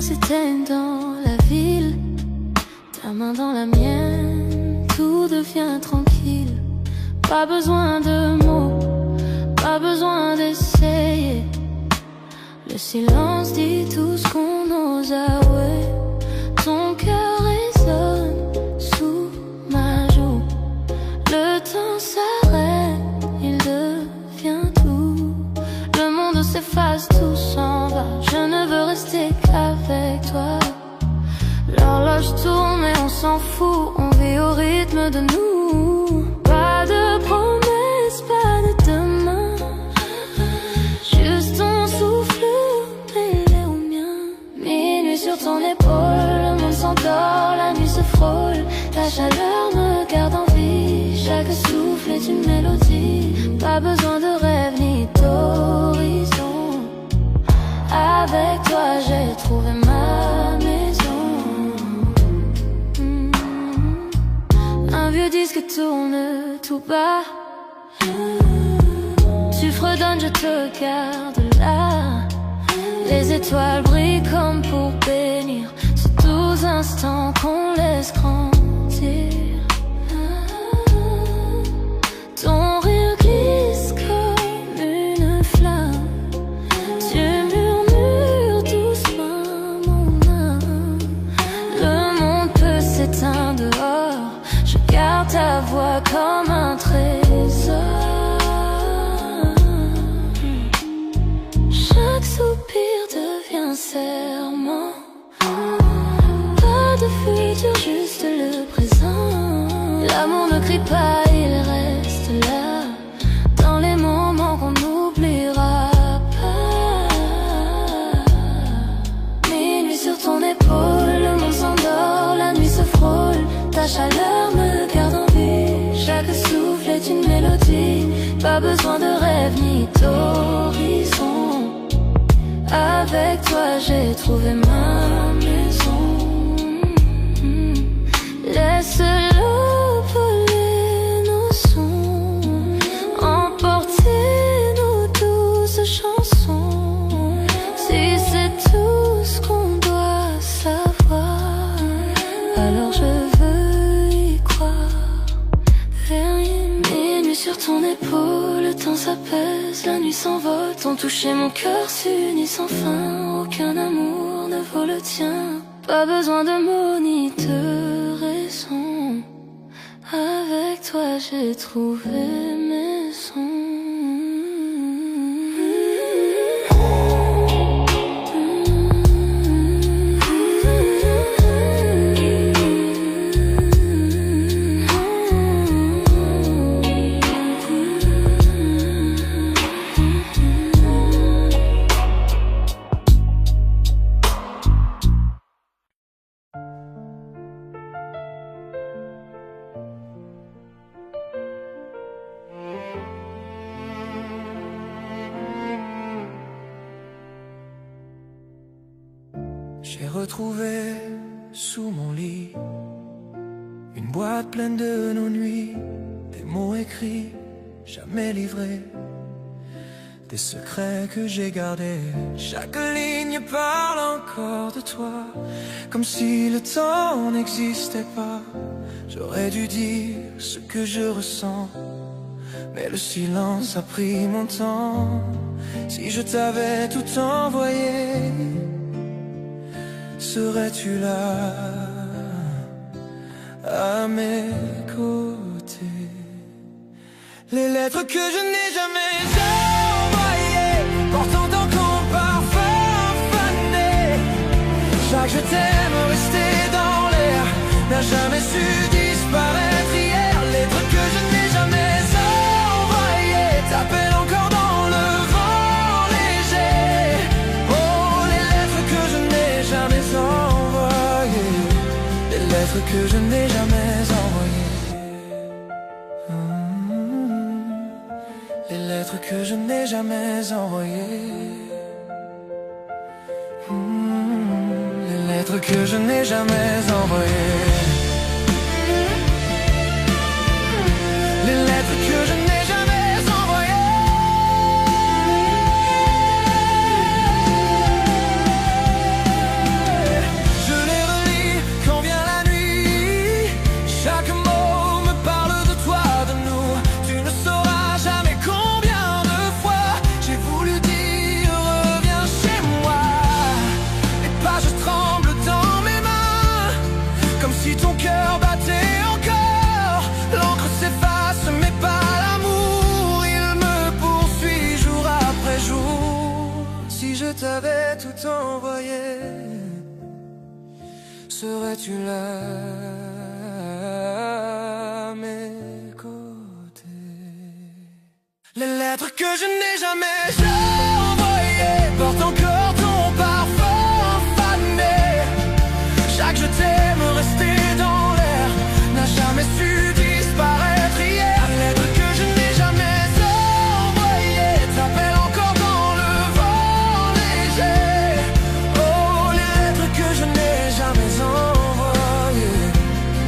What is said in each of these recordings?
souviens, c'était dans la ville, ta main dans la mienne, tout devient tranquille. Pas besoin de mots, pas besoin d'essayer. Le silence dit tout ce qu'on ose avouer. Ton cœur résonne sous ma joue. Le temps s'arrête, il devient tout. Le monde s'efface, tout s'en va. Je ne veux rester qu'avec toi. L'horloge tourne mais on s'en fout. On vit au rythme de nous. Pas de promesses, pas de demain. Juste ton souffle mêlé au mien. Minuit sur ton épaule, le monde s'endort, la nuit se frôle. Ta chaleur me garde en vie. Chaque souffle est une mélodie. Pas besoin de rêve ni d'horizon. Avec toi j'ai trouvé ma maison. Un vieux disque tourne tout bas. Tu fredonnes, je te garde là. Les étoiles brillent comme pour bénir ces 12 instants qu'on laisse grandir. Ton rire glisse comme une flamme. Tu murmures doucement mon âme. Le monde peut s'éteindre dehors. Je garde ta voix comme un trésor. Chaque soupir devient serment. Pas de futur, juste le présent. L'amour ne crie pas, il reste là. Dans les moments qu'on n'oubliera pas. Minuit sur ton épaule, le monde s'endort, la nuit se frôle. Ta chaleur me garde en vie. Chaque souffle est une mélodie. Pas besoin de rêve ni d'horizon. Avec toi j'ai trouvé ma maison. Laisse l'eau voler nos sons, emporter nos douces chansons. Si c'est tout ce qu'on doit savoir, alors je veux y croire. Minuit sur ton épaule, le temps s'apaise, la nuit s'envole. Ton toucher, mon cœur s'unit sans fin. Aucun amour ne vaut le tien. Pas besoin de mots ni de raison. Avec toi j'ai trouvé maison. J'ai retrouvé sous mon lit une boîte pleine de nos nuits, des mots écrits, jamais livrés, des secrets que j'ai gardés. Chaque ligne parle encore de toi, comme si le temps n'existait pas. J'aurais dû dire ce que je ressens, mais le silence a pris mon temps. Si je t'avais tout envoyé, serais-tu là, à mes côtés? Les lettres que je n'ai jamais envoyées, portant dans ton parfum fané. Chaque je t'aime resté dans l'air, n'a jamais su disparaître hier. Lettres que je n'ai jamais envoyées, t'appellent encore dans le vent léger. Oh, les lettres que je n'ai jamais envoyées, les lettres que je n'ai jamais envoyées. Les lettres que je n'ai jamais envoyées. Les lettres que je n'ai jamais envoyées. Les lettres que je n'ai jamais envoyées. serais-tu là à mes côtés? Les lettres que je n'ai jamais envoyées portent encore ton parfum fané. Chaque je t'aime resté dans l'air n'a jamais su disparaître hier. Les lettres que je n'ai jamais envoyées t'appellent encore dans le vent léger. Oh, les lettres que je n'ai jamais envoyées,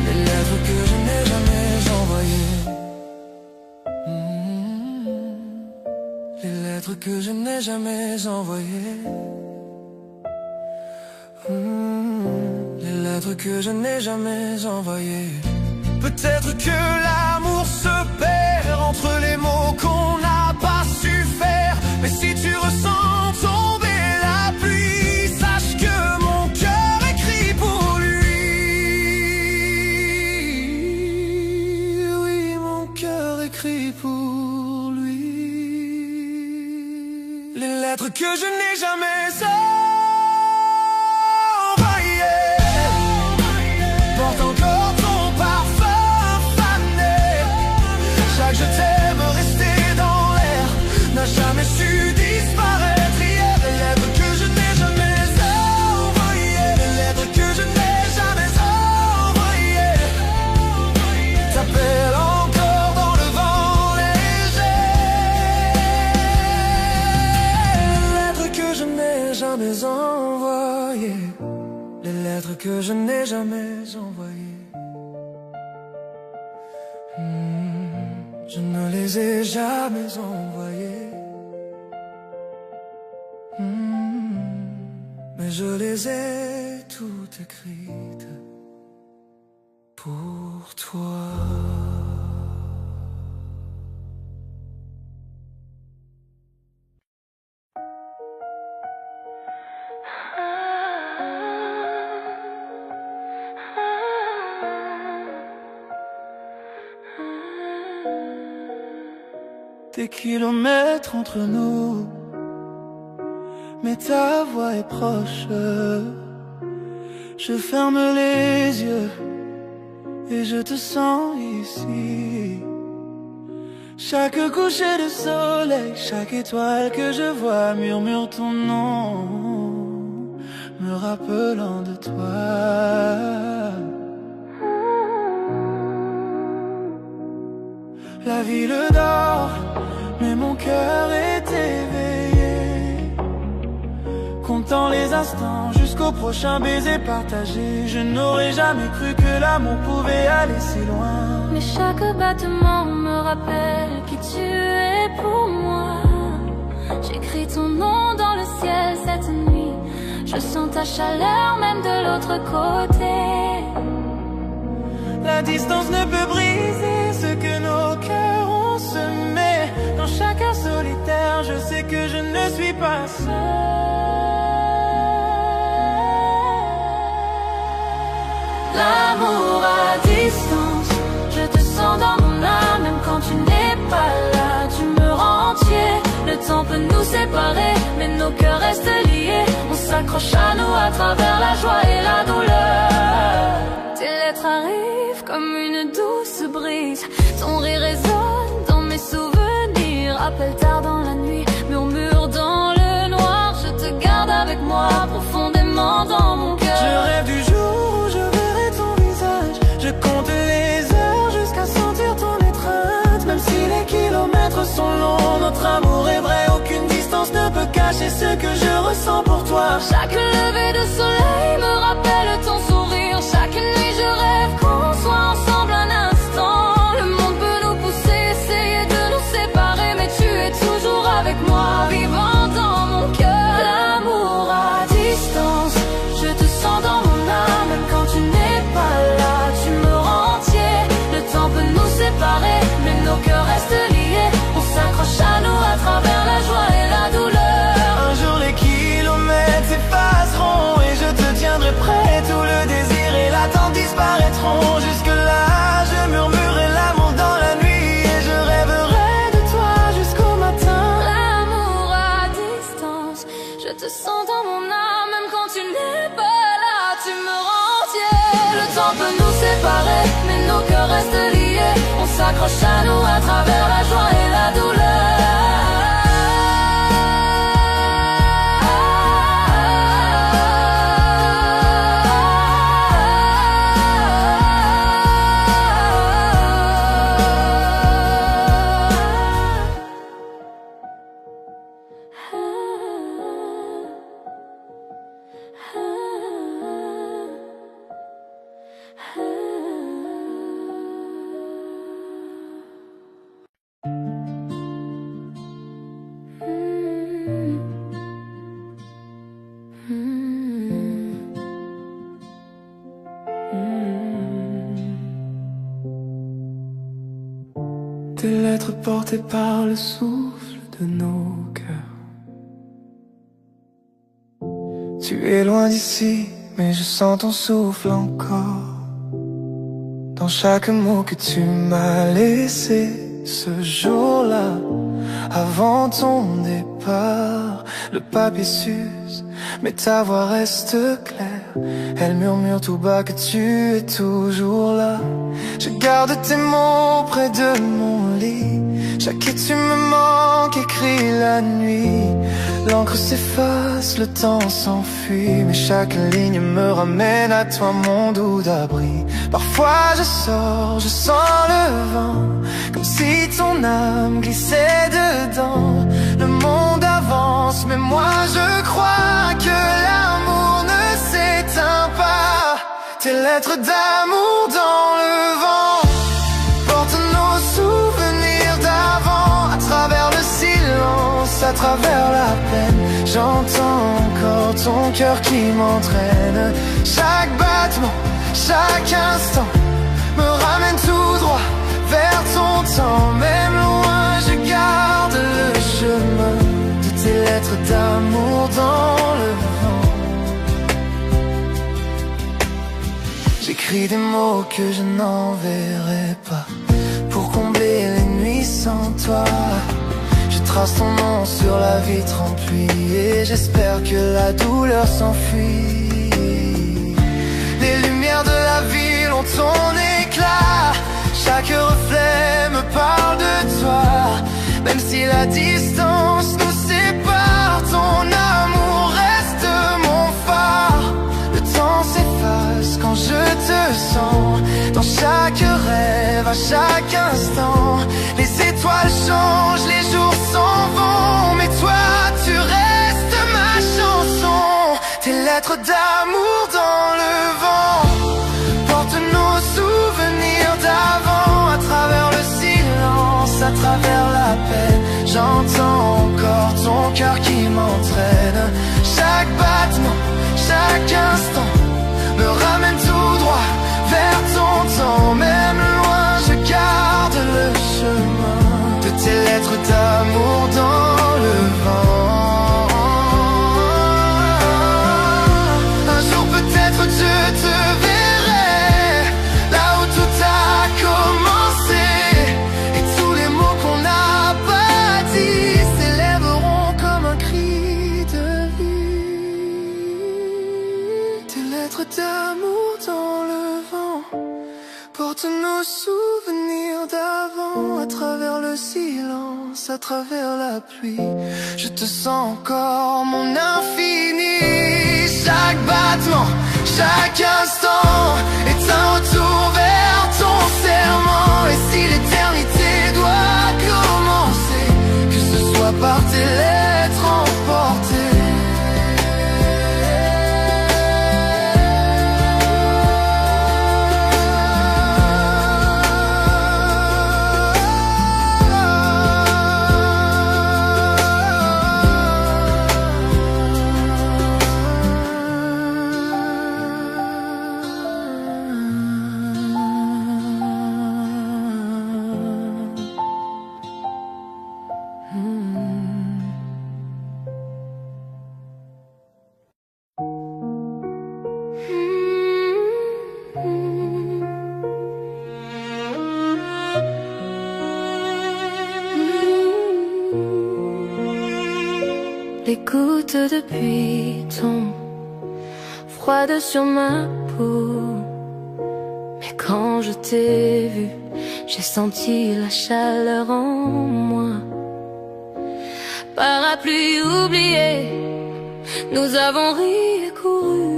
les lettres que je n'ai jamais envoyées. Les lettres que je n'ai jamais envoyées. Les lettres que je n'ai jamais envoyées. Peut-être que l'amour se perd entre les mots qu'on n'a pas su faire. Mais si tu ressens tomber la pluie, sache que mon cœur écrit pour lui. Oui, mon cœur écrit pour lui. Les lettres que je n'ai jamais porte encore ton parfum fané. Chaque je t'aime resté dans l'air n'a jamais su disparaître hier. Les lettres que je n'ai jamais envoyées, les lettres que je n'ai jamais envoyées t'appellent encore dans le vent léger. Les lettres que je n'ai jamais envoyées, les lettres que je n'ai jamais envoyées. Je ne les ai jamais envoyées. Mais je les ai toutes écrites pour toi. Des kilomètres entre nous, mais ta voix est proche. Je ferme les yeux et je te sens ici. Chaque coucher de soleil, chaque étoile que je vois murmure ton nom, me rappelant de toi. La ville dort, mais mon cœur est éveillé, comptant les instants jusqu'au prochain baiser partagé. Je n'aurais jamais cru que l'amour pouvait aller si loin. Mais chaque battement me rappelle qui tu es pour moi. J'écris ton nom dans le ciel cette nuit. Je sens ta chaleur même de l'autre côté. La distance ne peut briser ce que nos cœurs ont semé. Dans chaque heure solitaire, je sais que je ne suis pas seul. L'amour à distance, je te sens dans mon âme. Même quand tu n'es pas là, tu me rends entier. Le temps peut nous séparer, mais nos cœurs restent liés. On s'accroche à nous à travers la joie et la douleur. Tes lettres arrivent comme une douce brise. Ton rire résonne dans mes souvenirs. Appelle tard dans la nuit, murmure dans le noir. Je te garde avec moi profondément dans mon cœur. Je rêve du jour où je verrai ton visage. Je compte les heures jusqu'à sentir ton étreinte. Même si les kilomètres sont longs, notre amour est vrai. Aucune distance ne peut cacher ce que je ressens pour toi. Chaque lever de soleil me rappelle ton sourire. Chaque nuit je rêve qu'on soit ensemble un instant. Le monde peut nous pousser, essayer de nous séparer, mais tu es toujours avec moi, vivant dans mon cœur. L'amour à distance, je te sens dans mon âme. Même quand tu n'es pas là, tu me rends entier. Le temps peut nous séparer, mais nos cœurs restent liés. On s'accroche à nous à travers la joie et la douleur. Un jour les kilomètres s'effaceront et je te tiendrai prêt. Tout le désir et l'attente disparaîtront. Jusque-là, je murmurerai l'amour dans la nuit et je rêverai de toi jusqu'au matin. L'amour à séparés, mais nos cœurs restent liés. On s'accroche à nous à travers la joie et la douleur. Des lettres portées par le souffle de nos cœurs. Tu es loin d'ici, mais je sens ton souffle encore. Dans chaque mot que tu m'as laissé ce jour-là, avant ton départ. Le papier s'use, mais ta voix reste claire. Elle murmure tout bas que tu es toujours là. Je garde tes mots près de mon lit. Chaque et tu me manques, écrit la nuit. L'encre s'efface, le temps s'enfuit, mais chaque ligne me ramène à toi, mon doux d'abri. Parfois je sors, je sens le vent, comme si ton âme glissait dedans. Le monde avance, mais moi je crois que l'amour ne s'éteint pas. Tes lettres d'amour dans le vent portent nos souvenirs d'avant. À travers le silence, à travers la peine, j'entends encore ton cœur qui m'entraîne. Chaque battement, chaque instant me ramène tout droit vers ton temps. Même loin, je garde le chemin de tes lettres d'amour dans le vent. J'écris des mots que je n'enverrai pas pour combler les nuits sans toi. Je trace ton nom sur la vitre emplie et j'espère que la douleur s'enfuit. Les lumières de la ville ont ton éclat. Chaque reflet me parle de toi. Même si la distance nous sépare, ton amour reste mon phare. Le temps s'efface quand je te sens. Dans chaque rêve, à chaque instant, les étoiles changent, les jours s'en vont, mais toi tu restes ma chanson. Tes lettres d'amour dans le vent portent nos souvenirs d'avant. À travers le silence, à travers la peine, j'entends encore ton cœur qui m'entraîne. Chaque battement, chaque instant me ramène tout droit vers ton temps. Même loin, je garde le chemin de tes lettres d'amour dans le vent. Un jour peut-être je te verrai là où tout a commencé, et tous les mots qu'on n'a pas dit s'élèveront comme un cri de vie. Tes lettres d'amour dans le vent portent nos souvenirs d'avant. À travers le silence, à travers la pluie, je te sens encore, mon infini. Chaque battement, chaque instant est un retour vers ton serment. Et si l'éternité doit commencer, que ce soit par tes lettres emportées. Les gouttes de pluie tombent froides sur ma peau, mais quand je t'ai vu, j'ai senti la chaleur en moi. Parapluie oublié, nous avons ri et couru.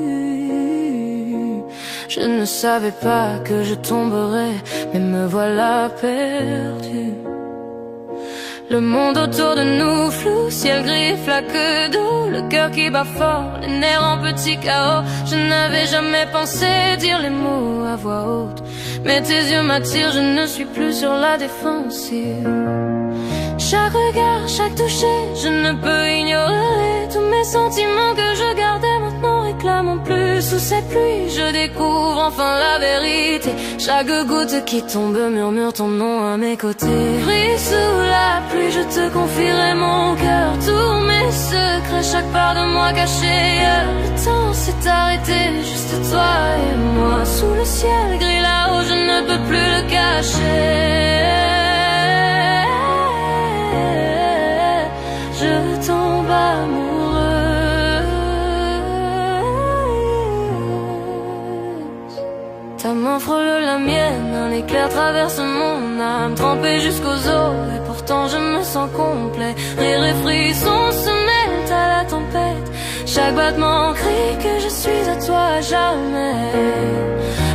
Je ne savais pas que je tomberais, mais me voilà perdu. Le monde autour de nous flou, ciel gris, flaque d'eau, le cœur qui bat fort, les nerfs en petit chaos. Je n'avais jamais pensé dire les mots à voix haute, mais tes yeux m'attirent, je ne suis plus sur la défensive. Chaque regard, chaque toucher, je ne peux ignorer tous mes sentiments que je gardais maintenant réclament plus. Sous cette pluie, je découvre enfin la vérité. Chaque goutte qui tombe murmure ton nom à mes côtés. Pris sous la pluie, je te confierai mon cœur, tous mes secrets, chaque part de moi cachée. Le temps s'est arrêté, juste toi et moi. Sous le ciel gris là-haut, je ne peux plus le cacher. Je tombe amoureuse. Ta main frôle la mienne, un éclair traverse mon âme, trempée jusqu'aux os, et pourtant je me sens complet. Rire et frissons se mêlent à la tempête, chaque battement crie que je suis à toi à jamais.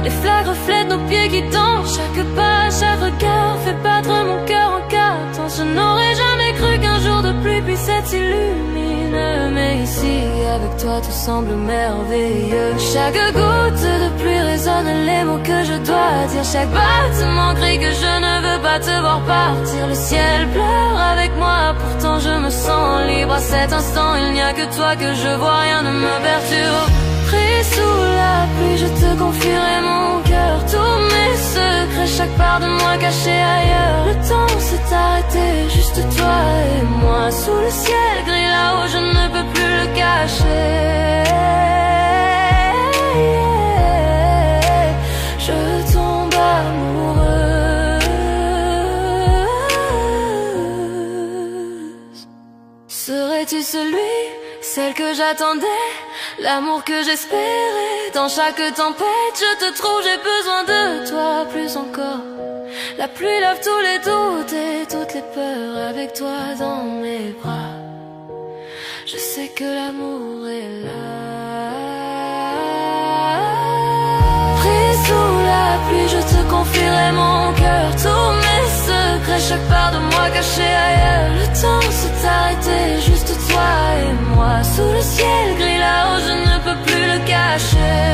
Les flaques reflètent nos pieds qui dansent, chaque pas, chaque regard fait battre mon cœur en quatre temps. Je n'aurais jamais cru qu'un jour de pluie puisse être illumine, mais ici avec toi tout semble merveilleux. Chaque goutte de pluie résonne les mots que je dois dire, chaque battement crie que je ne veux pas te voir partir. Le ciel pleure avec moi, pourtant je me sens libre. À cet instant il n'y a que toi que je vois, rien ne me perturbe. Pris sous la pluie, je te confierai mon cœur, tous mes secrets, chaque part de moi cachée ailleurs. Le temps s'est arrêté, juste toi et moi. Sous le ciel gris là-haut, je ne peux plus le cacher. Je tombe amoureuse. Serais-tu celui, celle que j'attendais, l'amour que j'espérais? Dans chaque tempête, je te trouve, j'ai besoin de toi plus encore. La pluie lave tous les doutes et toutes les peurs, avec toi dans mes bras. Je sais que l'amour est là. Pris sous la pluie, je te confierai mon cœur, tous mes secrets, chaque part de moi cachée ailleurs. Le temps s'est arrêté, juste toi et moi. Sous le ciel gris là-haut, je ne peux plus le cacher.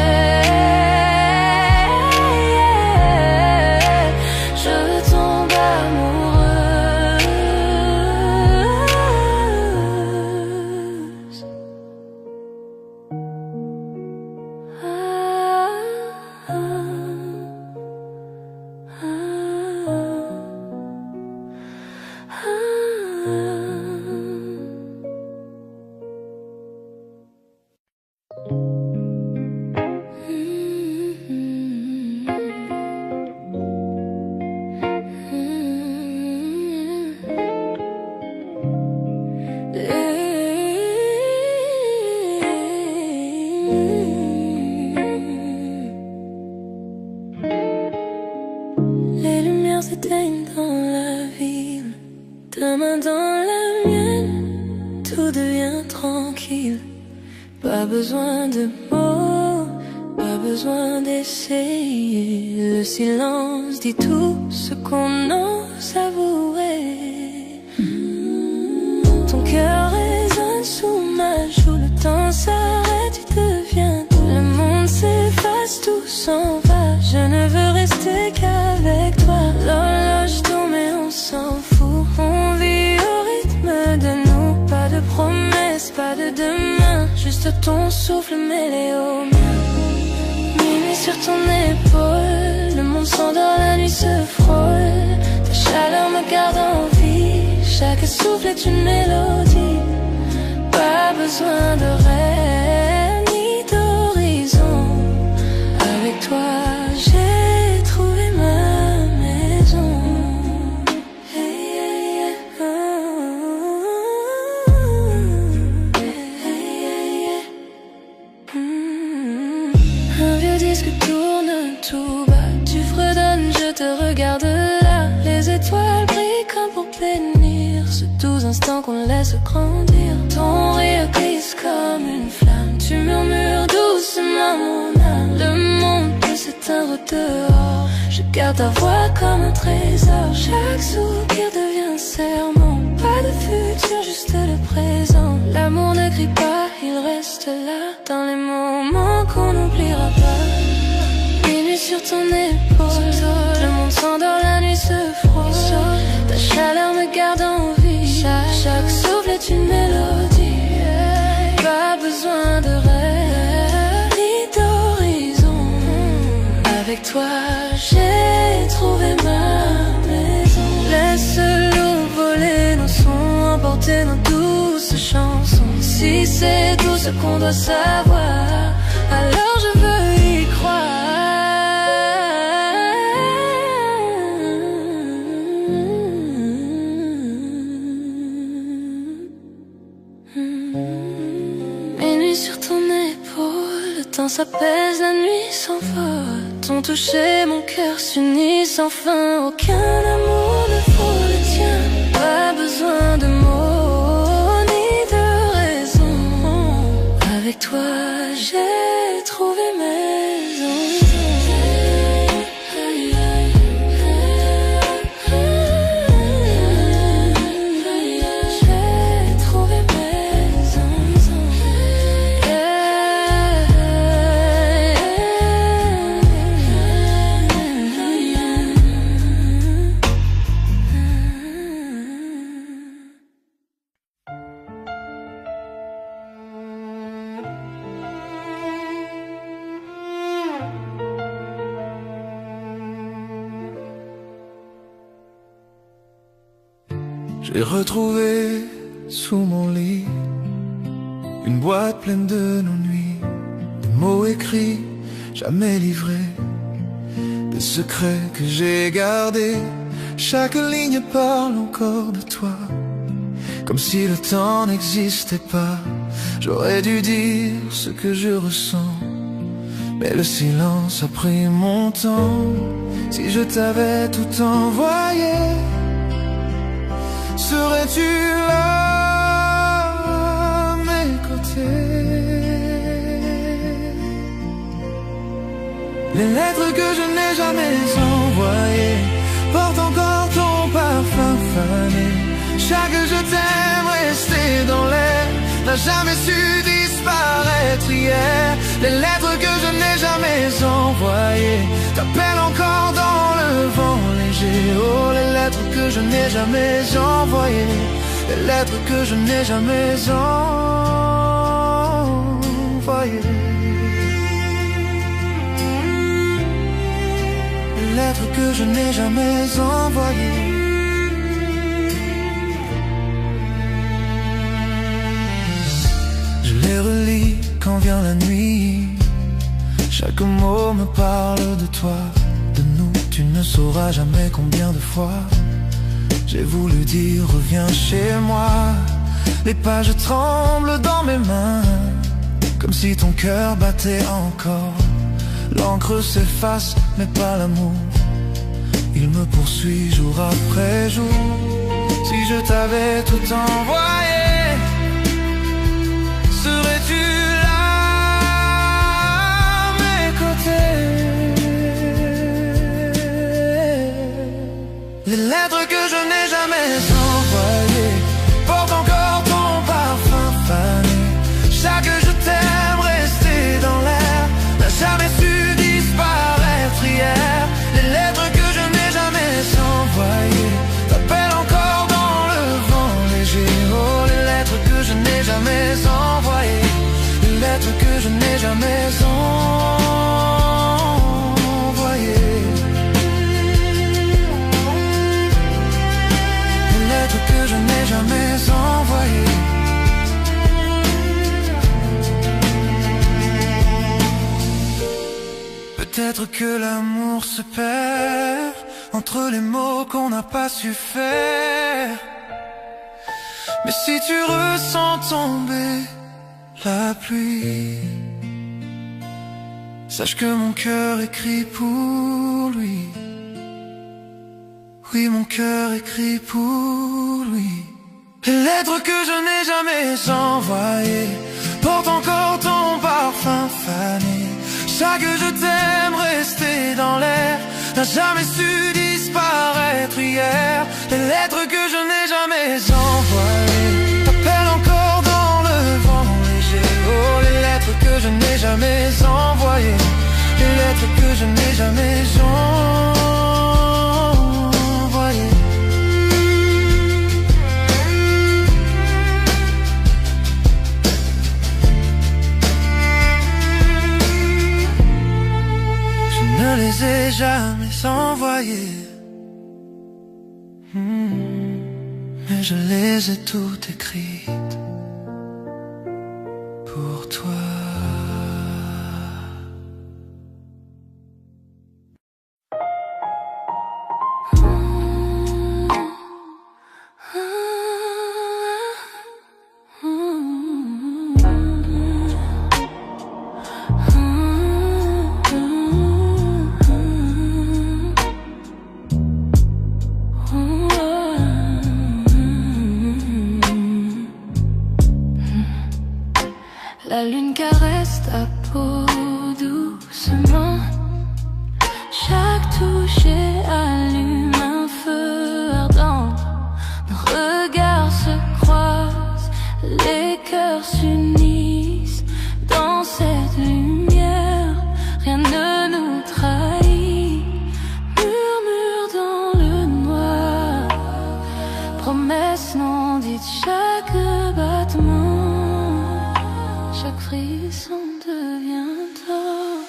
Je tombe amoureuse. Les lumières s'éteignent dans la ville, ta main dans la mienne, tout devient tranquille. Pas besoin de mots, pas besoin d'essayer. Le silence dit tout ce qu'on ose avouer. Ton cœur résonne sous ma joue, le temps s'arrête, tu deviens tout. Le monde s'efface, tout s'en va, je ne veux rester qu'avec toi. L'horloge tourne mais on s'en fout, on vit au rythme de nous. Pas de promesses, pas de demain, juste ton souffle mêlé au mien. Minuit sur ton épaule, le monde s'endort, la nuit se frôle. Ta chaleur me garde en vie, chaque souffle est une mélodie. Pas besoin de rêve ni d'horizon, avec toi j'ai trouvé ma maison. Hey, hey, hey, oh. Hey, hey, hey. Un vieux disque tourne tout bas, tu fredonnes ans qu'on le laisse grandir. Ton rire glisse comme une flamme, tu murmures doucement mon âme. Le monde peut s'éteindre dehors, je garde ta voix comme un trésor. Chaque soupir devient un serment, pas de futur, juste le présent. L'amour ne crie pas, il reste là, dans les moments qu'on n'oubliera pas. Minuit sur ton épaule, le monde s'endort, la nuit se frôle. Ta chaleur me garde en vie, chaque souffle est une mélodie. Pas besoin de rêve, ni d'horizon. Avec toi j'ai trouvé ma maison. Laisse-nous voler nos sons, emporter nos douces chansons. Si c'est tout ce qu'on doit savoir, alors je veux y croire. Minuit sur ton épaule, le temps s'apaise, la nuit s'envole. Ton toucher, mon cœur s'unit sans fin. Aucun amour ne vaut le tien. Pas besoin de mots ni de raisons. Avec toi j'ai trouvé maison. J'ai retrouvé sous mon lit une boîte pleine de nos nuits, des mots écrits, jamais livrés, des secrets que j'ai gardés. Chaque ligne parle encore de toi, comme si le temps n'existait pas. J'aurais dû dire ce que je ressens, mais le silence a pris mon temps. Si je t'avais tout envoyé, serais-tu là à mes côtés? Les lettres que je n'ai jamais envoyées portent encore ton parfum fané. Chaque je t'aime resté dans l'air n'a jamais su disparaître hier. Les lettres que je n'ai jamais envoyées t'appellent encore dans le vent léger. Oh, les lettres que je n'ai jamais envoyées, les lettres que je n'ai jamais envoyées, les lettres que je n'ai jamais envoyées. Je les relis quand vient la nuit. Chaque mot me parle de toi, de nous. Tu ne sauras jamais combien de fois j'ai voulu dire reviens chez moi. Les pages tremblent dans mes mains, comme si ton cœur battait encore. L'encre s'efface mais pas l'amour, il me poursuit jour après jour. Si je t'avais tout envoyé, serais-tu là à mes côtés? Les lettres que je n'ai jamais envoyées portent encore ton parfum fané. Chaque je t'aime resté dans l'air n'a jamais su disparaître hier. Les lettres que je n'ai jamais envoyées t'appellent encore dans le vent léger. Oh, les lettres que je n'ai jamais envoyées, les lettres que je n'ai jamais envoyées, les lettres que je n'ai jamais envoyées. Peut-être que l'amour se perd entre les mots qu'on n'a pas su faire. Mais si tu ressens tomber la pluie, sache que mon cœur écrit pour lui. Oui, mon cœur écrit pour lui. Les lettres que je n'ai jamais envoyées portent encore ton parfum fané. Chaque je t'aime resté dans l'air n'a jamais su disparaître hier. Les lettres que je n'ai jamais envoyées t'appellent encore dans le vent léger. Oh, les lettres que je n'ai jamais envoyées, les lettres que je n'ai jamais envoyées. Je ne les ai jamais envoyées, mais je les ai toutes écrites pour toi. La lune caresse ta peau doucement. Chaque toucher allume un feu ardent. Nos regards se croisent, les cœurs s'unissent. Dans cette lumière, rien ne nous trahit. Murmure dans le noir, promesse non dite, chaque battement, chaque frisson devient tort.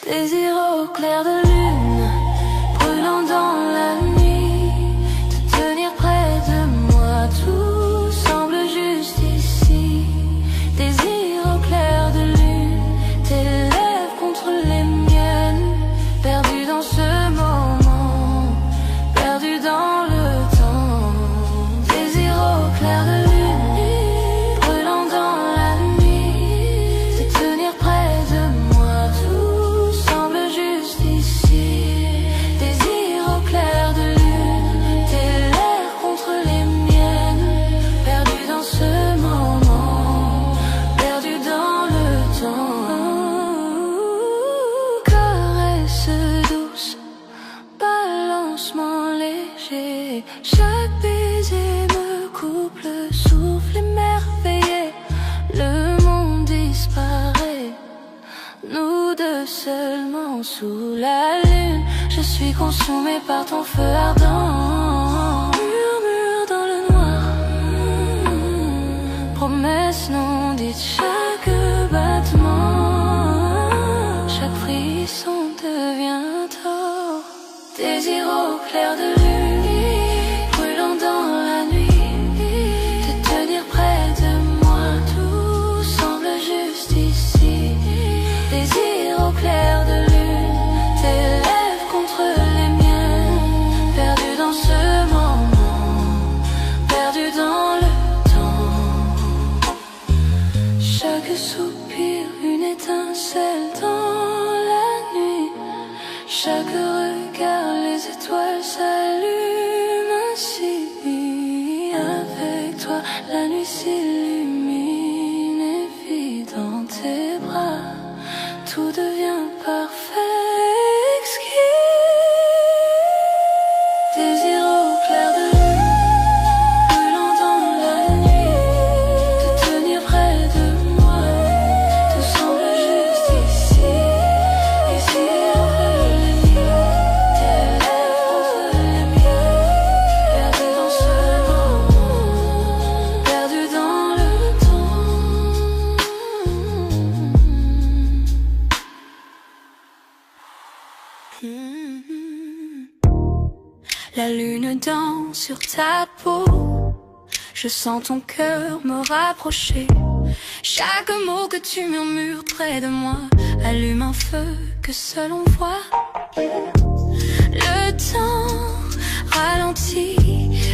Désir au clair de lune, brûlant dans la nuit, te tenir près de moi, tout semble juste ici. Désir au clair de lune, tes lèvres contre les miennes, perdu dans ce moment, perdu dans le temps. Désir au clair de lune, brûlant dans la nuit, te tenir près de moi, tout semble juste ici. Désir au clair de lune, tes lèvres contre les miennes, perdu dans ce moment, perdu dans le temps. Caresse douce, balancement léger, chaque baiser me coupe le souffle émerveillé. Le monde disparaît, nous deux seulement sous la lune. Je suis consumée par ton feu ardent. Murmure dans le noir, promesse non dite, chaque battement, chaque frisson devient tort. Désir au clair de lune, brûlant dans la nuit, te tenir près de moi, tout semble juste ici. Désir au clair de lune, tes lèvres contre les miennes, perdu dans ce moment, perdu dans le temps. Chaque soupir, une étincelle dans la nuit. Chaque regard, les étoiles s'allument ainsi. Avec toi, la nuit s'illumine et vit dans tes bras. Tout devient parfait, exquis. Désir au clair de lune, brûlant dans la nuit, te tenir près de moi, tout semble juste ici. Désir entre les miens, tes lèvres entre les miennes, perdu dans ce moment, perdu dans le temps. La lune danse sur ta peau, je sens ton cœur me rapprocher. Chaque mot que tu murmures près de moi allume un feu que seul on voit. Le temps ralentit,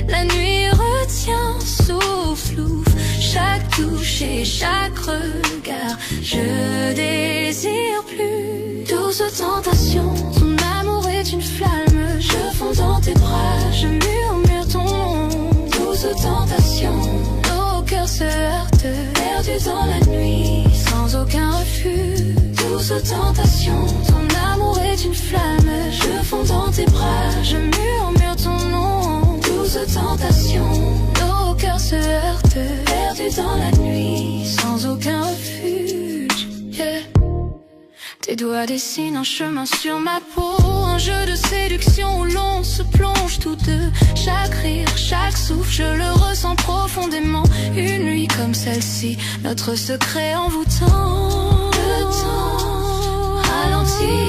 la nuit retient, souffle, ouvre chaque touche et chaque regard. Je désire plus douce tentation, ton amour est une flamme. Je fonds dans tes bras, je murmure ton nom, douce tentation. perdu dans la nuit, sans aucun refus. Douce tentation, ton amour est une flamme. Je fonds dans tes bras, je murmure ton nom. Douce tentation, nos cœurs se heurtent, perdus dans la nuit, sans aucun refuge. Yeah. Tes doigts dessinent un chemin sur ma peau, un jeu de séduction où l'on se plonge tous deux. Chaque rire, chaque souffle, je le ressens profondément. Une nuit comme celle-ci, notre secret envoûtant. Le temps ralentit,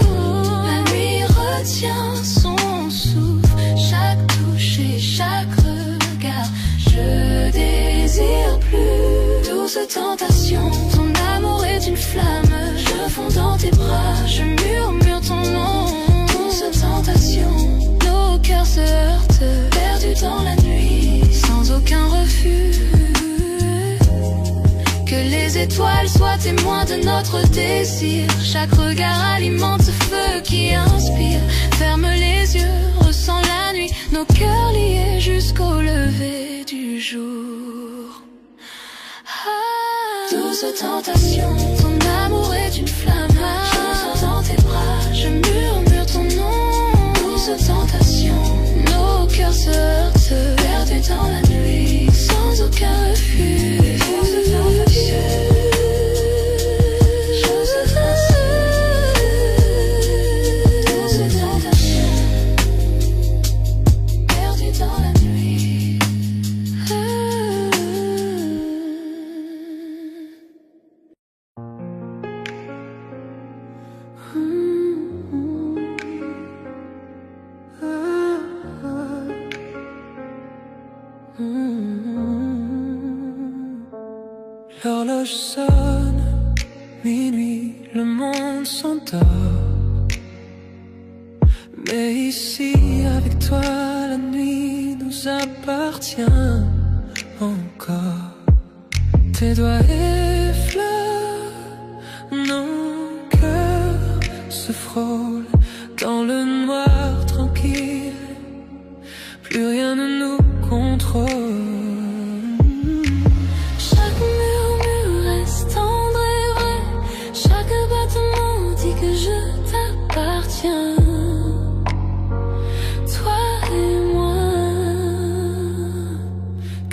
la nuit retient son souffle. Chaque touche et chaque regard, je désire plus. Douce tentation, ton amour est une flamme. Je fonds dans tes bras, je murmure ton nom. Douce tentation, nos cœurs se heurtent, perdus dans la nuit, sans aucun refus. Que les étoiles soient témoins de notre désir. Chaque regard alimente ce feu qui inspire. Ferme les yeux, ressens la nuit, nos cœurs liés jusqu'au lever du jour. Douce tentation, ton amour est une flamme. Je sens dans tes bras, je murmure ton nom. Douce tentation, nos cœurs se heurtent, perdus dans la nuit, sans aucun refuge. Douce tentation, douce tentation, perdus dans la nuit. L'horloge sonne, minuit, le monde s'endort. Mais ici, avec toi, la nuit nous appartient encore. Tes doigts effleurent, nos cœurs se frôlent dans le noir tranquille. Plus rien ne nous contrôle.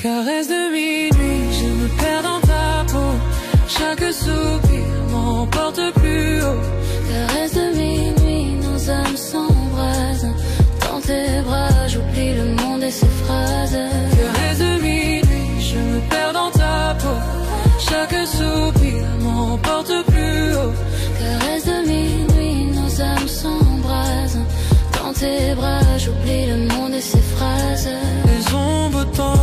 Caresse de minuit, je me perds dans ta peau. Chaque soupir m'emporte plus haut. Caresse de minuit, nos âmes s'embrasent. Dans tes bras, j'oublie le monde et ses phrases. Caresse de minuit, je me perds dans ta peau. Chaque soupir m'emporte plus haut. Caresse de minuit, nos âmes s'embrasent. Dans tes bras, j'oublie le monde et ses phrases. Les ombres tombent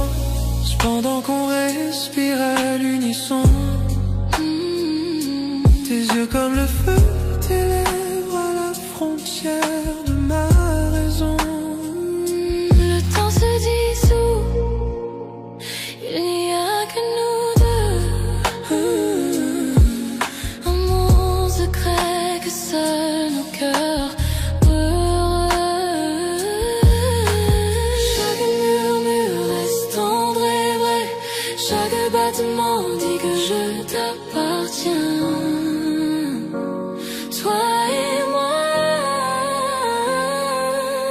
pendant qu'on respire à l'unisson. Tes yeux comme le feu, tes lèvres à la frontière de ma raison. Le temps se dissout, il n'y a que nous deux. Un monde secret que seuls nos cœurs heureux. Chaque murmure reste tendre et vrai. Chaque battement dit que je t'appartiens. Toi et moi.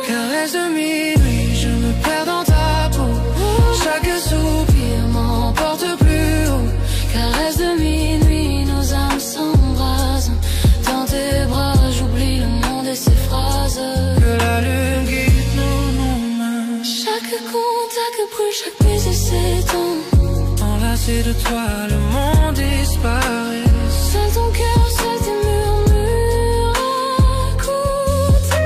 Caresse de minuit, je me perds dans ta peau. Chaque soupir m'emporte plus haut. Caresse de minuit, nos âmes s'embrasent. Dans tes bras, j'oublie le monde et ses phrases. Que la lune guide nos mains. Chaque contact brûle, chaque baiser s'étend. Enlacé de toi, le monde disparaît. Seul ton cœur, seul tes murmures à côté.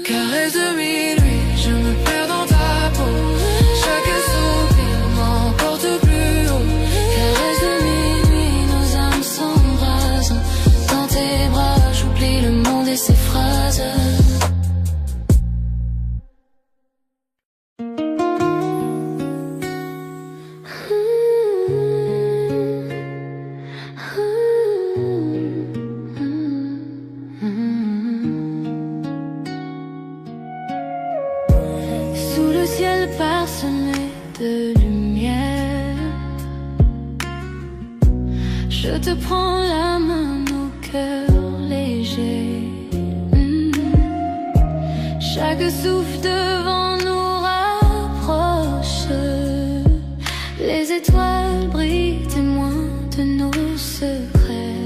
Caresse de minuit, je me perds dans ta peau. Chaque soupir m'emporte plus haut. Caresse de minuit, nos âmes s'embrasent. Je te prends la main, nos cœurs légers. Chaque souffle devant nous rapproche. Les étoiles brillent, témoins de nos secrets.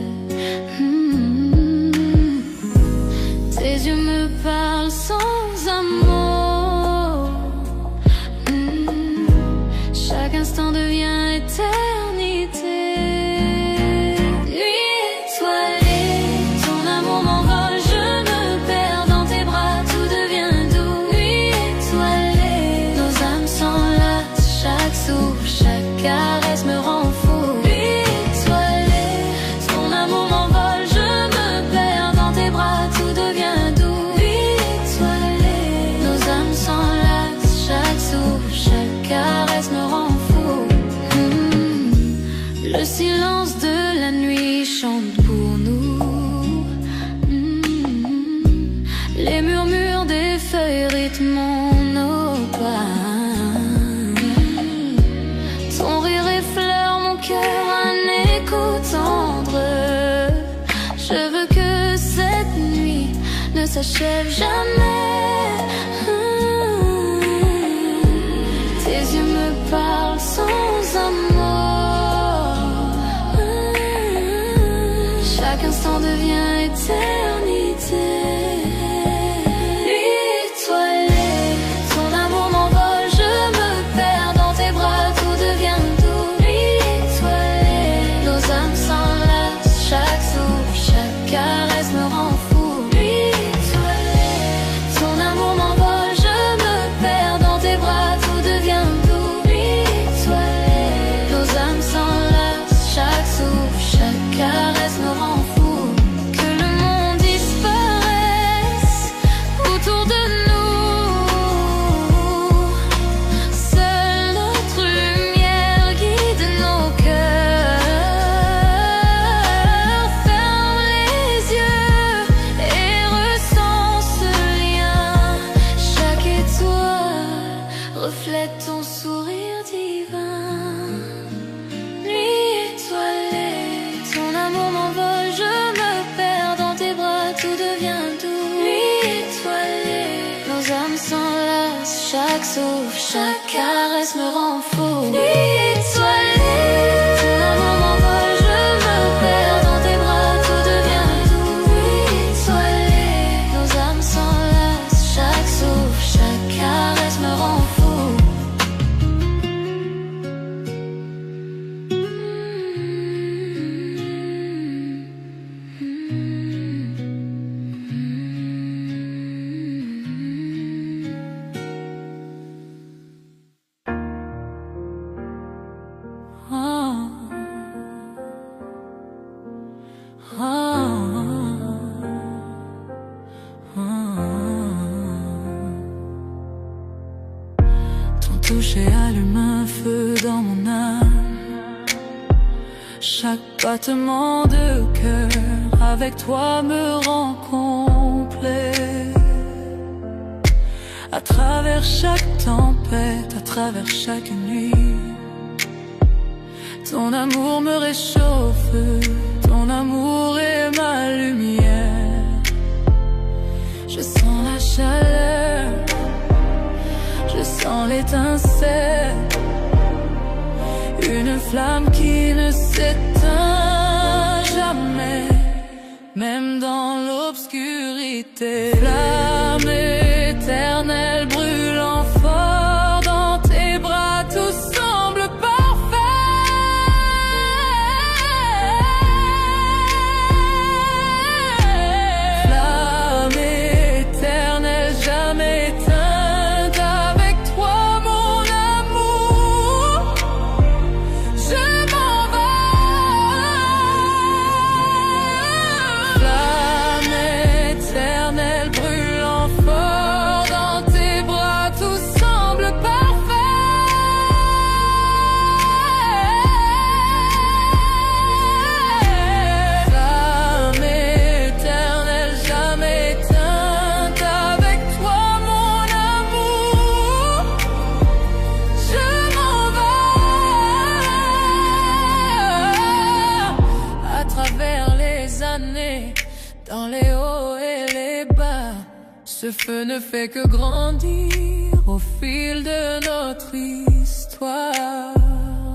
Tes yeux me parlent sans amour. Chaque instant devient éternité. Caresse me rend fou. Nuit étoilée, ton amour m'envole, je me perds dans tes bras, tout devient doux. Nuit étoilée, nos âmes s'enlacent, chaque souffle, chaque caresse me rend fou. Le silence de la nuit chante pour nous. Les murmures des feuilles rythment nos pas. Un écho tendre. Je veux que cette nuit ne s'achève jamais. Tes yeux me parlent sans amour. Chaque instant devient éternité. Caresse me rend fou. Nuit étoilée, ton amour m'envole, je me perds dans tes bras, tout devient doux. Nuit étoilée, nos âmes s'enlacent, chaque souffle, chaque caresse me rend fou. Que le monde disparaisse autour de nous. Seule notre lumière guide nos cœurs. Reflète ton sourire divin. Nuit étoilée, ton amour m'envole, je me perds dans tes bras, tout devient doux. Nuit étoilée, nos âmes s'enlacent, chaque souffle, chaque caresse me rend fou. Nuit étoilée, ton amour m'envole, je me perds dans tes bras, tout devient doux. Nuit étoilée, nos âmes s'enlacent, chaque souffle, chaque caresse me rend fou. Ton toucher allume un feu dans mon âme. Chaque battement de cœur avec toi me rend complet. À travers chaque tempête, à travers chaque nuit, ton amour me réchauffe, ton amour est ma lumière. Je sens la chaleur, je sens l'étincelle, une flamme qui ne s'éteint jamais, même dans l'obscurité. Flamme éternelle brûlant fort dans tes bras, tout semble parfait. Flamme éternelle jamais éteinte, avec toi mon amour, je m'en vais. Flamme éternelle dans les hauts et les bas. Ce feu ne fait que grandir au fil de notre histoire.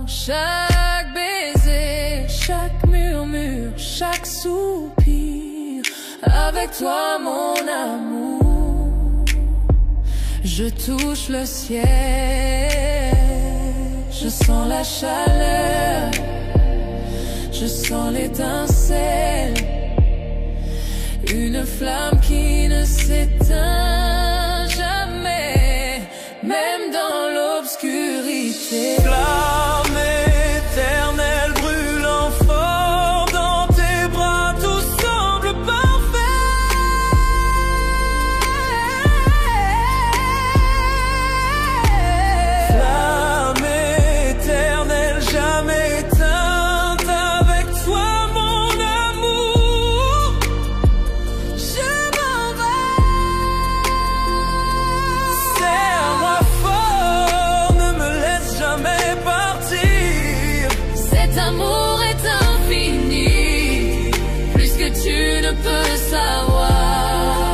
Chaque baiser, chaque murmure, chaque soupir, avec toi mon amour, je touche le ciel. Je sens la chaleur, je sens l'étincelle, une flamme qui ne s'éteint jamais, même dans l'obscurité. Flamme éternelle brûlant fort dans tes bras, tout semble parfait. Flamme éternelle jamais éteinte, avec toi mon amour, je m'en vais. Serre-moi fort, ne me laisse jamais partir. Cet amour est infini, plus que tu ne peux savoir.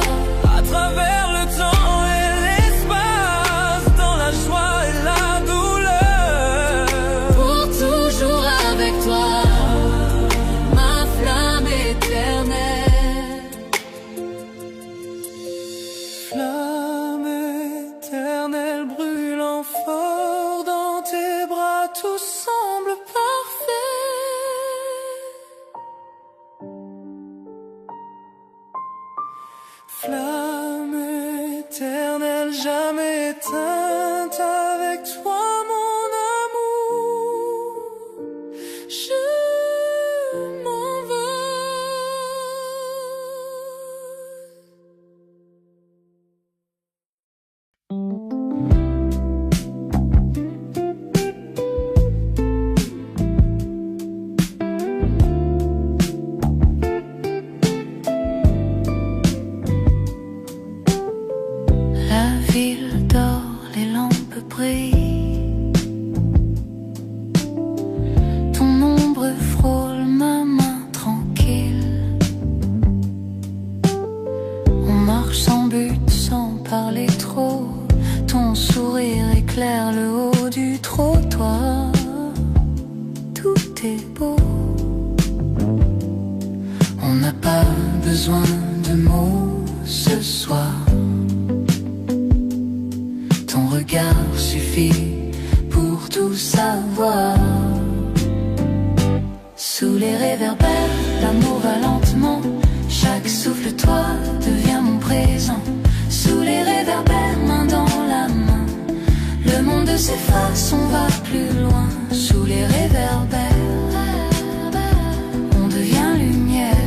À travers le temps et l'espace, dans la joie et la douleur, Pour toujours avec toi, ma flamme éternelle. flamme éternelle brûlant fort dans tes bras, tout semble parfait. Flamme éternelle jamais éteinte, avec toi mon amour, je La ville dort, les lampes brillent. Ton ombre frôle ma main tranquille. On marche sans but, sans parler trop. Ton sourire éclaire le haut du trottoir. Tout est beau. On n'a pas besoin de mots ce soir. Ton regard suffit pour tout savoir. Sous les réverbères, l'amour va lentement. Chaque souffle, toi, devient mon présent. Sous les réverbères, main dans la main, le monde s'efface, on va plus loin. Sous les réverbères, on devient lumière.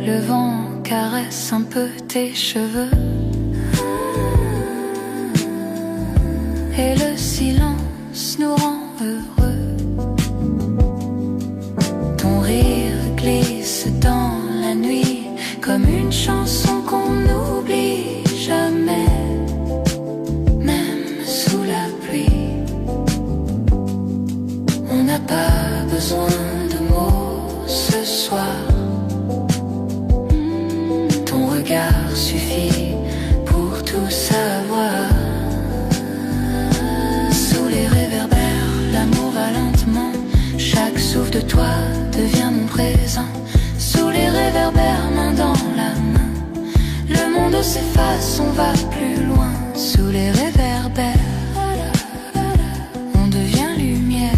Le vent caresse un peu tes cheveux et le silence nous rend heureux. Ton rire glisse dans la nuit comme une chanson qu'on n'oublie jamais, même sous la pluie. On n'a pas besoin de mots ce soir. Ton regard suffit pour tout savoir. Sous les réverbères, l'amour va lentement. Chaque souffle de toi devient mon présent. Sous les réverbères, main dans la main, le monde s'efface, on va plus loin. Sous les réverbères, on devient lumière.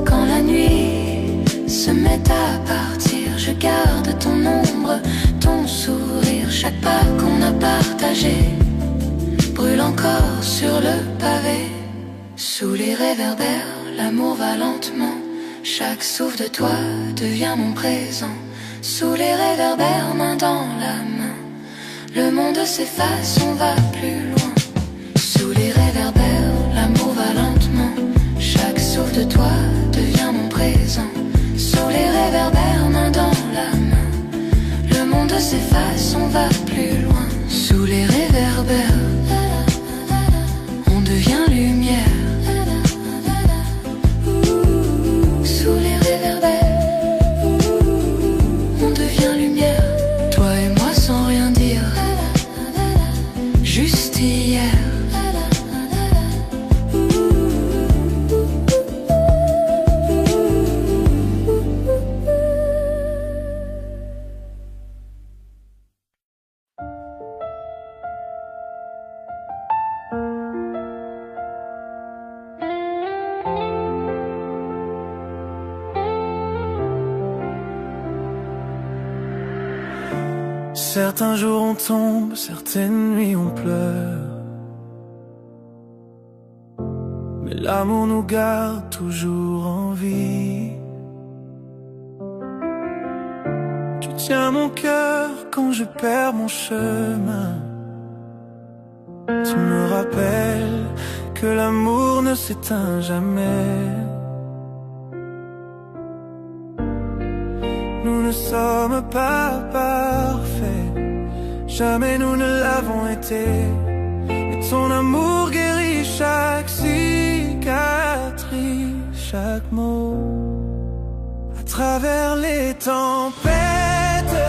Quand la nuit se met à partir, je garde ton ombre, ton sourire. Chaque pas qu'on a partagé brûle encore sur le pavé. Sous les réverbères, l'amour va lentement. Chaque souffle de toi devient mon présent. Sous les réverbères, main dans la main, le monde s'efface, on va plus loin. Sous les réverbères, l'amour va lentement. Chaque souffle de toi devient mon présent. Sous les réverbères, main dans la main, s'efface, on va plus loin. Sous les réverbères, on devient lumière. Sous les réverbères, on devient lumière. Toi et moi sans rien dire, juste hier. Certains jours on tombe, certaines nuits on pleure, mais l'amour nous garde toujours en vie. Tu tiens mon cœur quand je perds mon chemin. Tu me rappelles que l'amour ne s'éteint jamais. Nous ne sommes pas parfaits, jamais nous ne l'avons été. Mais ton amour guérit chaque cicatrice, chaque mot. À travers les tempêtes,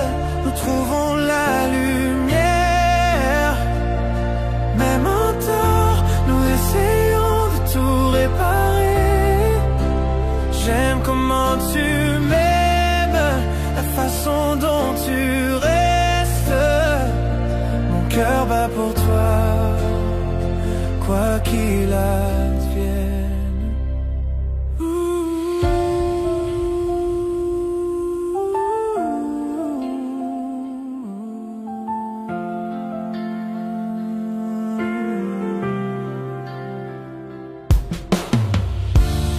nous trouvons la lumière. Même en tort, nous essayons de tout réparer. J'aime comment tu m'aimes, la façon dont tu restes. Mon cœur bat pour toi, quoi qu'il advienne.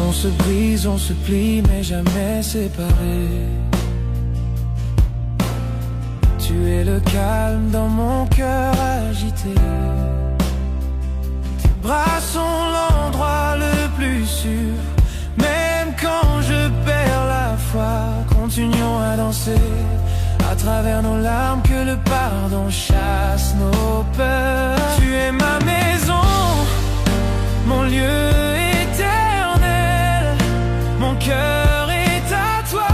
On se brise, on se plie, mais jamais séparés. Tu es le calme dans mon cœur agité. Tes bras sont l'endroit le plus sûr. Même quand je perds la foi, continuons à danser. À travers nos larmes, que le pardon chasse nos peurs. Tu es ma maison, mon lieu éternel. Mon cœur est à toi,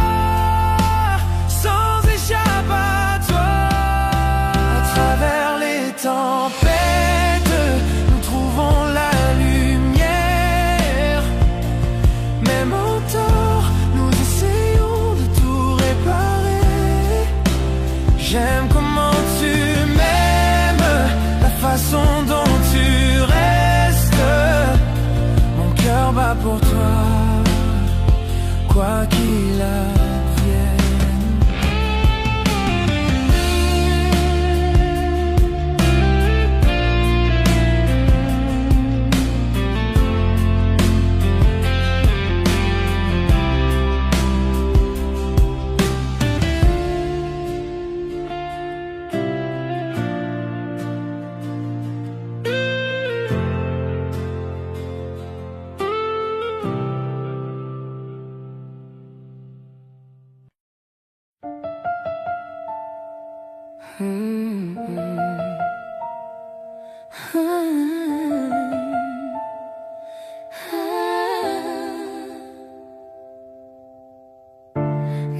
sans échappatoire. À travers les tempêtes, nous trouvons la lumière. Même en tort, nous essayons de tout réparer. J'aime comment tu m'aimes, la façon dont tu restes. Mon cœur bat pour toi, quoi qu'il advienne.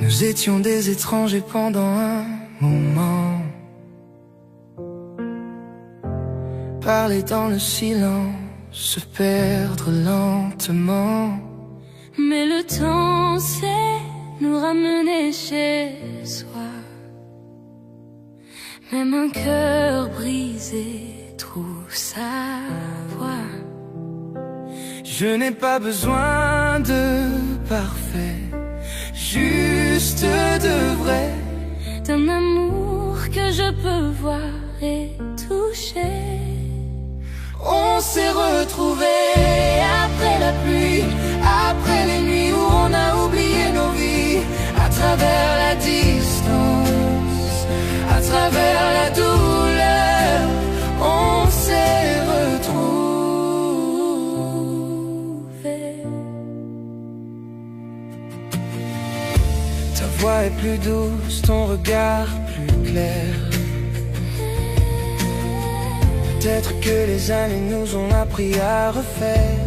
Nous étions des étrangers pendant un moment. Parler dans le silence, se perdre lentement. Mais le temps sait nous ramener chez soi. Même un cœur brisé trouve sa voie. Je n'ai pas besoin de parfait, juste de vrai. D'un amour que je peux voir et toucher. On s'est retrouvés après la pluie, après les nuits où on a oublié nos vies. À travers la distance, à travers la douleur, on s'est retrouvés. Ta voix est plus douce, ton regard plus clair. Peut-être que les années nous ont appris à refaire.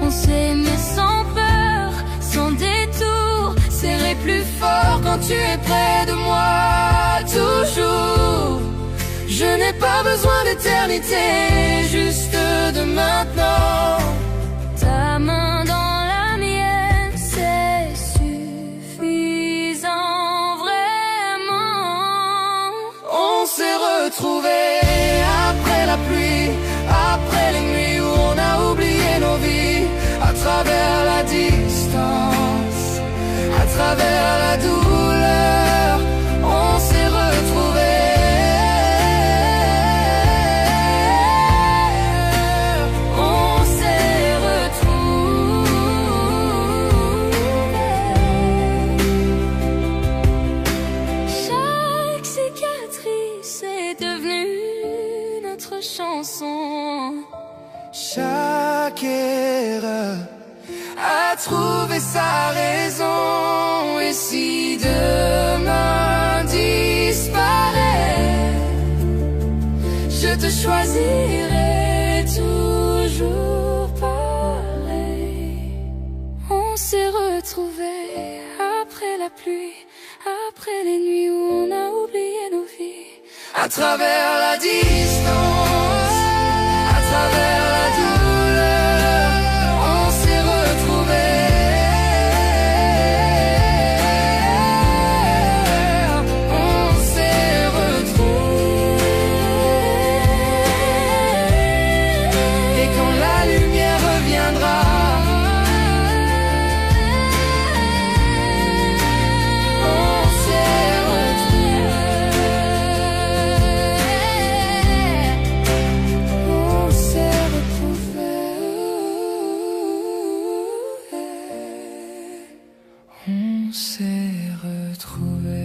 On s'est aimé sans peur, sans détour, serré plus fort quand tu es près de moi, toujours. Je n'ai pas besoin d'éternité, juste de maintenant. Ta main dans la mienne, c'est suffisant, vraiment. On s'est retrouvés après la pluie, après les nuits où on a oublié nos vies, à travers la distance, à travers la douleur, on s'est retrouvés. On s'est retrouvés. Chaque cicatrice est devenue notre chanson. Chaque erreur a trouvé sa raison. Et si demain disparaît, je te choisirai toujours pareil. On s'est retrouvés après la pluie, après les nuits où on a oublié nos vies, à travers la distance, à travers la douleur, on s'est retrouvés. On s'est retrouvés. Et quand la lumière reviendra, on s'est retrouvés. On s'est retrouvés. On s'est retrouvés.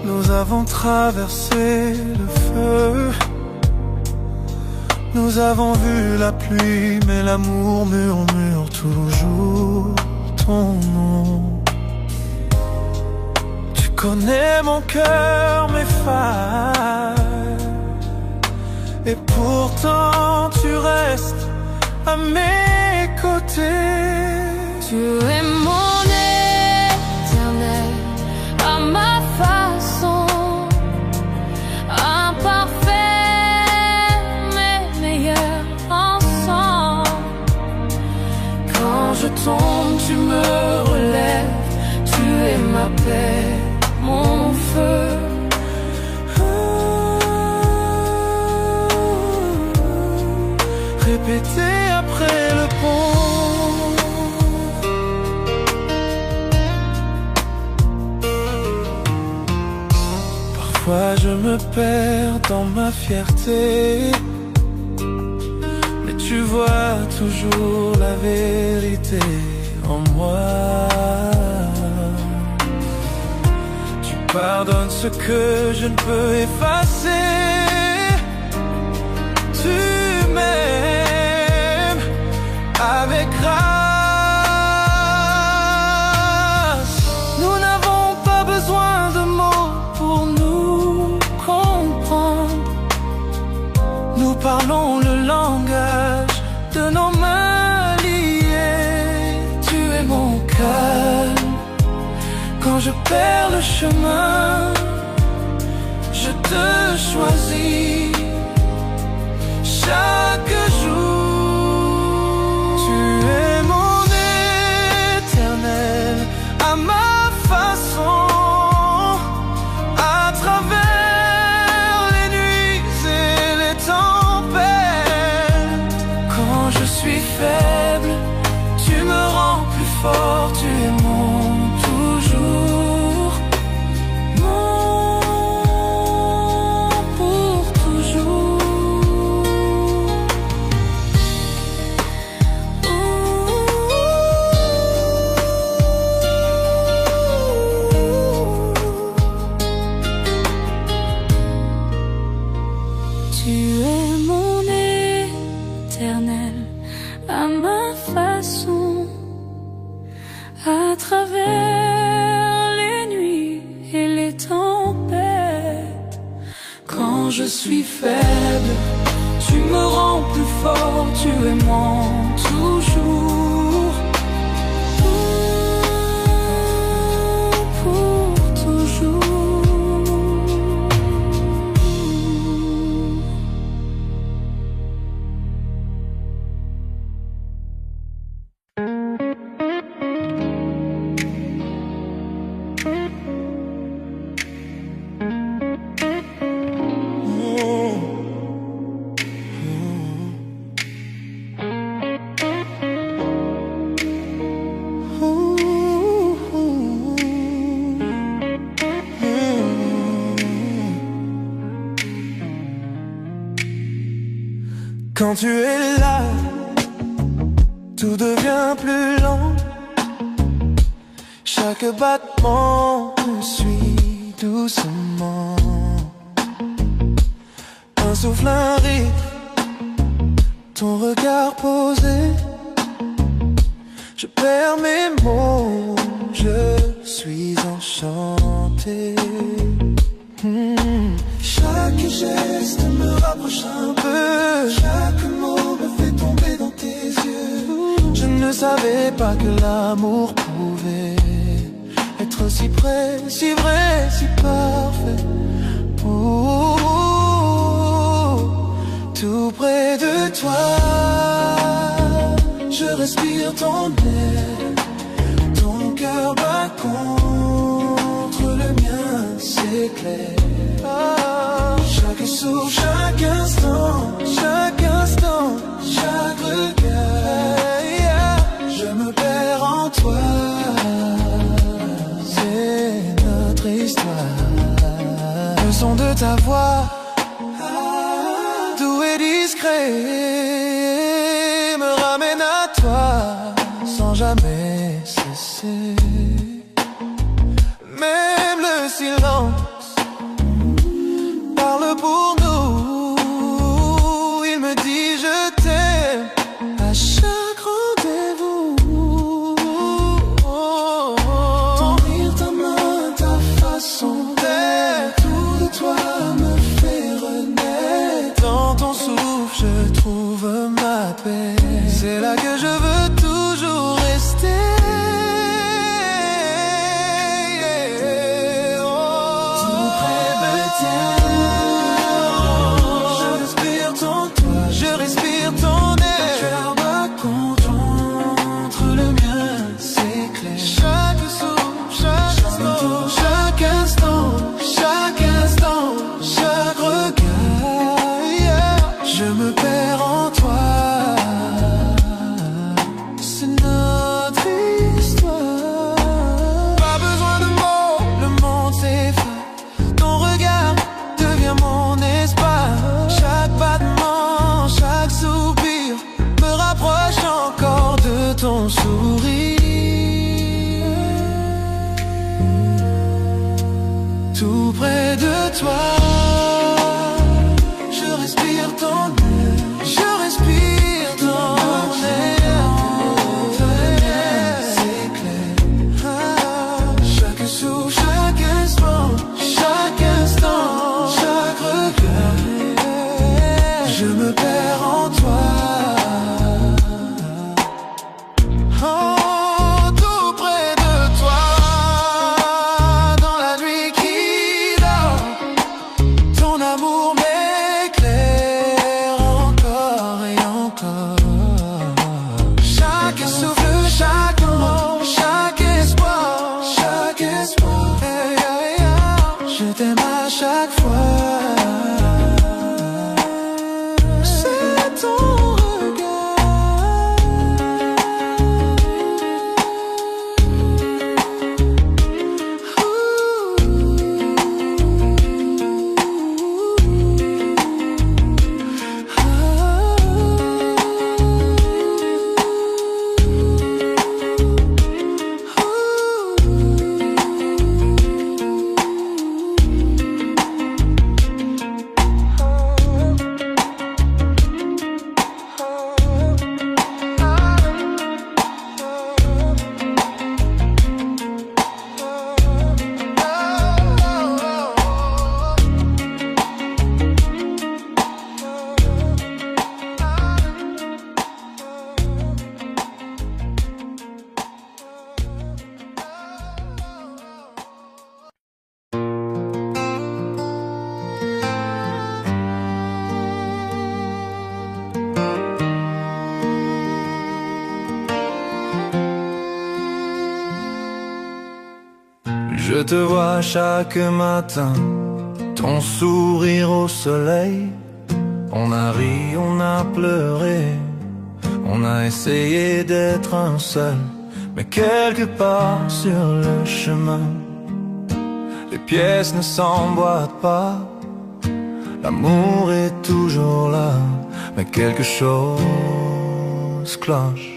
Nous avons traversé le feu, nous avons vu la pluie, mais l'amour murmure toujours ton nom. Tu connais mon cœur, mes failles, et pourtant tu restes à mes côtés. Tu es mon éternel, à ma façon, imparfait mais meilleur ensemble. Quand je tombe, tu me relèves, tu es ma paix, mon feu. Répété après le pont. Parfois je me perds dans ma fierté, mais tu vois toujours la vérité en moi. Tu pardonnes ce que je ne peux effacer. Tu m'aimes avec grâce. Nous n'avons pas besoin de mots pour nous comprendre. Nous parlons le langage de nos mains liées. Tu es mon calme quand je perds le chemin. Je te choisis chaque jour. Tu es mon éternel, à ma façon, à travers les nuits et les tempêtes. Quand je suis faible, tu me rends plus fort. Tu es mon toujours, mon pour toujours. à ma façon, à travers les nuits et les tempêtes. Quand je suis faible, tu me rends plus fort, tu aimant toujours. Pour toujours. Quand tu es là, tout devient plus lent. Chaque battement me suit doucement. Un souffle, un rire, ton regard posé. Je perds mes mots, je suis enchanté. Chaque geste me rapproche un peu, chaque mot me fait tomber dans tes yeux. Je ne savais pas que l'amour pouvait être si près, si vrai, si parfait. Oh, tout près de toi, je respire ton air. Ton cœur bat contre le mien, c'est clair. Chaque souffle, chaque instant, chaque regard, je me perds en toi. C'est notre histoire. Le son de ta voix, doux et discret, me ramène à toi sans jamais cesser. Même le silence parle pour nous. Il me dit je t'aime à chaque rendez-vous. Ton rire, ta main, ta façon d'être, tout de toi me fait renaître. Dans ton souffle je trouve ma paix. C'est là que je veux toujours rester. Ton sourire, tout près de toi, je respire ton air, je respire ton air, c'est clair. Chaque souffle, chaque instant, chaque regard, je me perds en toi. Oh. Je te vois chaque matin, ton sourire au soleil. On a ri, on a pleuré, on a essayé d'être un seul. Mais quelque part sur le chemin, les pièces ne s'emboîtent pas. L'amour est toujours là, mais quelque chose cloche.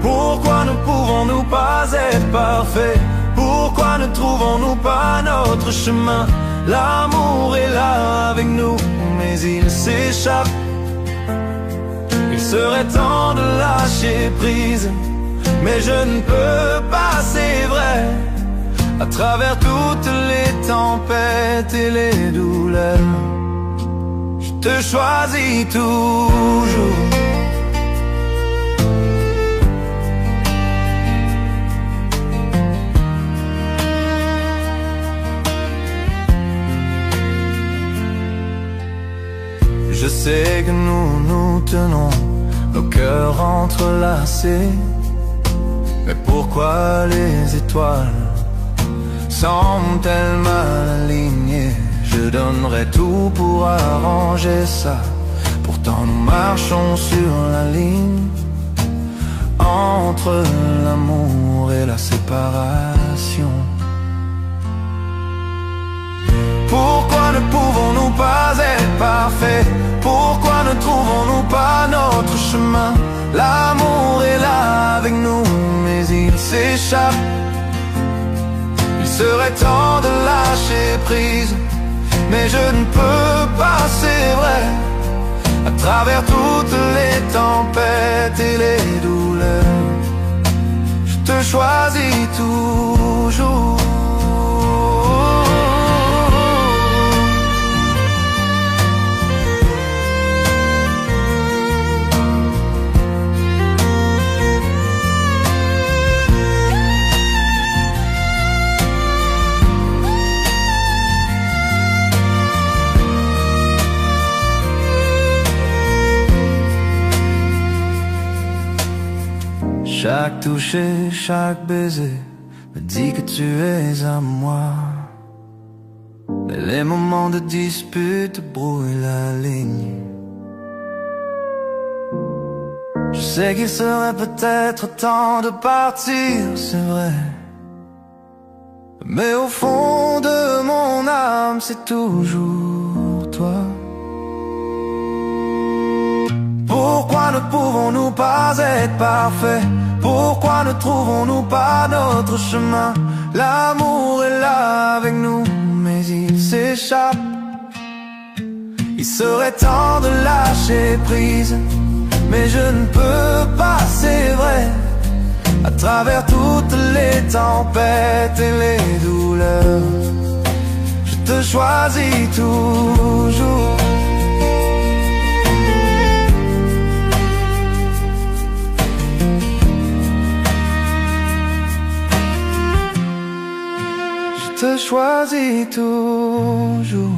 Pourquoi ne pouvons-nous pas être parfaits? Pourquoi ne trouvons-nous pas notre chemin? L'amour est là avec nous, mais il s'échappe. Il serait temps de lâcher prise, mais je ne peux pas, c'est vrai. À travers toutes les tempêtes et les douleurs, je te choisis toujours. Je sais que nous nous tenons, nos cœurs entrelacés. Mais pourquoi les étoiles semblent-elles mal alignées? Je donnerais tout pour arranger ça. Pourtant nous marchons sur la ligne entre l'amour et la séparation. Pourquoi ne pouvons-nous pas être parfaits? Pourquoi ne trouvons-nous pas notre chemin? L'amour est là avec nous, mais il s'échappe. Il serait temps de lâcher prise, mais je ne peux pas, c'est vrai. À travers toutes les tempêtes et les douleurs, je te choisis toujours. Chaque toucher, chaque baiser me dit que tu es à moi. Mais les moments de dispute brouillent la ligne. Je sais qu'il serait peut-être temps de partir, c'est vrai. Mais au fond de mon âme, c'est toujours toi. Pourquoi ne pouvons-nous pas être parfaits? Pourquoi ne trouvons-nous pas notre chemin? L'amour est là avec nous, mais il s'échappe. Il serait temps de lâcher prise, mais je ne peux pas, c'est vrai. À travers toutes les tempêtes et les douleurs, je te choisis toujours. Je te choisis toujours.